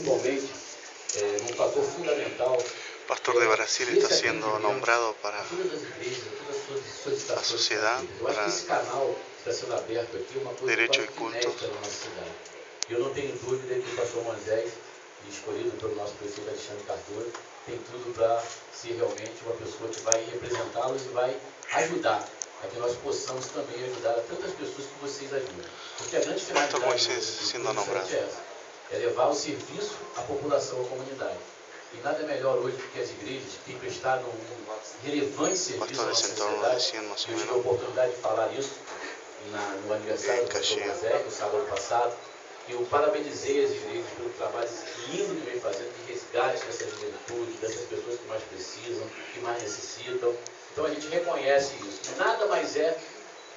principalmente num fator fundamental. Pastor de Brasil está siendo nombrado para la sociedad, para derecho y cultos. E eu não tenho dúvida que o pastor Moisés, escolhido pelo nosso prefeito Alexandre Cardoso, tem tudo para ser realmente uma pessoa que vai representá-los e vai ajudar a que nós possamos também ajudar a tantas pessoas que vocês ajudam. Porque a grande finalidade do é levar o serviço à população, à comunidade. E nada melhor hoje do que as igrejas que prestaram um relevante serviço à nossa sociedade. Eu tive a oportunidade de falar isso no aniversário do pastor Moisés, no sábado passado. Eu parabenizei as igrejas pelo trabalho lindo que vem fazendo de resgate dessas juventudes, dessas pessoas que mais precisam, que mais necessitam. Então a gente reconhece isso. Nada mais é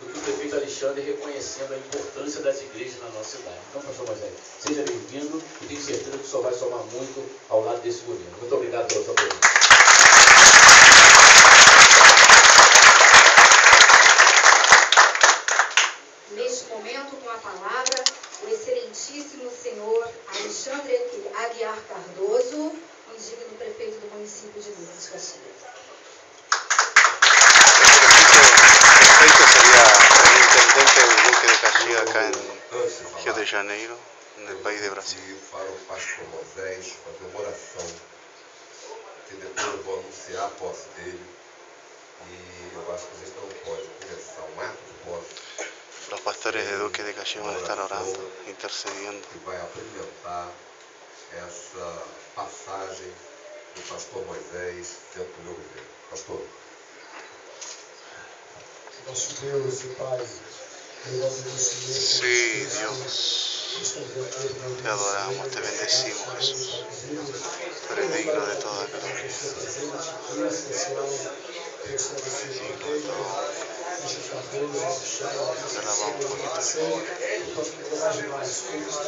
do que o prefeito Alexandre reconhecendo a importância das igrejas na nossa cidade. Então, pastor Moisés, seja bem-vindo e tenho certeza que o senhor vai somar muito ao lado desse governo. Muito obrigado pela sua presença. Neste momento, com a palavra, o excelentíssimo senhor Alexandre Aguiar Cardoso, indigno prefeito do município de Duque de Caxias. Intendente del Duque de Caxias acá en Rio de Janeiro, en el país de Brasil. Para o pastor Moisés fazer uma oração, que depois eu vou anunciar a posse dele, e eu acho que a gente não pode começar um ato de posse. Los pastores de Duque de Caxias van a estar orando, intercediendo. Que vai apresentar essa passagem do pastor Moisés dentro do meu governo. Pastor. Nosso Deus e Pai, sí, Dios, te adoramos, te bendecimos, Jesús. Tú eres digno de toda gloria. Te alabamos porque tú eres bueno. Para siempre tú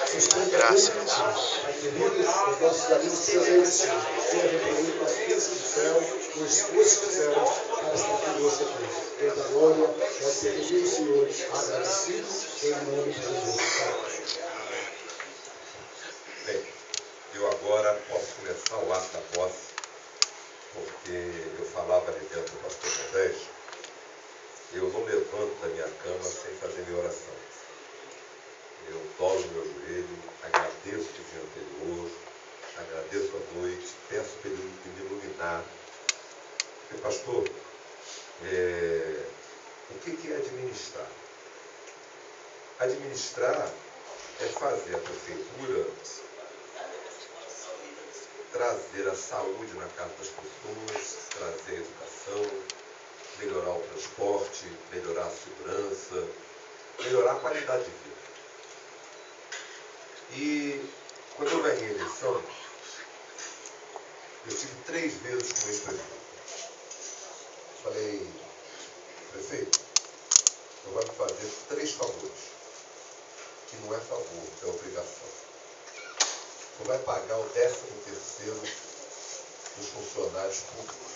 vives. Gracias, Jesús. Os nossos amigos presentes, venha repreender com as bênçãos do céu, no esforço que fizeram para estar conosco aqui. Deus da glória, nós pedimos, Senhor, agradecidos em nome de Jesus. Amém. Bem, eu agora posso começar o ato da posse, porque eu falava ali dentro do pastor Moisés, eu não levanto da minha cama sem fazer minha oração. Eu dobro meu joelho, agradeço o dia anterior, agradeço a noite, peço para ele me iluminar. Porque, pastor, o que é administrar? Administrar é fazer a prefeitura trazer a saúde na casa das pessoas, trazer a educação, melhorar o transporte, melhorar a segurança, melhorar a qualidade de vida. E quando eu ganhei a eleição, eu tive 3 vezes com esse prefeito. Falei, prefeito, eu vou me fazer 3 favores, que não é favor, é obrigação. Você vai pagar o 13º dos funcionários públicos.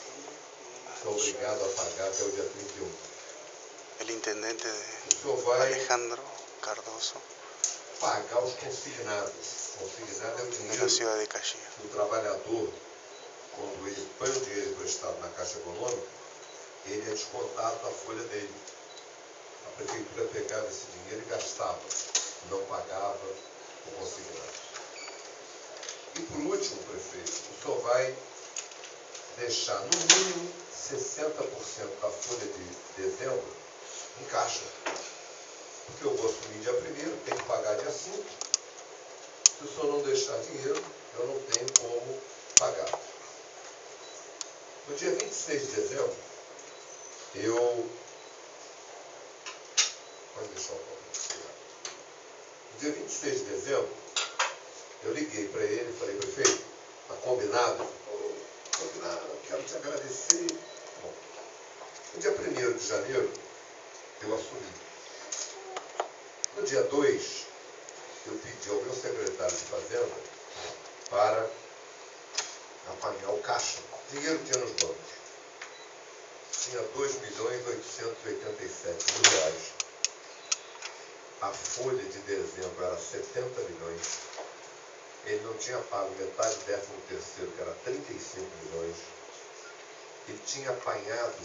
Sou obrigado a pagar até o dia 31. El intendente vai Alejandro Cardoso pagar os consignados. Consignado é o dinheiro da ciudad de Caxias. do trabalhador. Quando ele põe o dinheiro emprestado na Caixa Econômica, ele é descontado da folha dele. A prefeitura pegava esse dinheiro e gastava, não pagava o consignado. E por último, prefeito, o senhor vai deixar no mínimo 60% da folha de dezembro em caixa. Porque eu vou assumir dia 1º, tenho que pagar dia 5. Se o senhor não deixar dinheiro, eu não tenho como pagar. No dia 26 de dezembro, pode deixar o copo. No dia 26 de dezembro, eu liguei para ele e falei, prefeito, está combinado? Combinado, quero te agradecer. Bom, no dia 1º de janeiro, eu assumi. No dia 2, eu pedi ao meu secretário de Fazenda para apanhar o caixa, dinheiro que tinha nos bancos. tinha R$2.887.000. A folha de dezembro era 70 milhões. Ele não tinha pago metade do 13º, que era 35 milhões. E tinha apanhado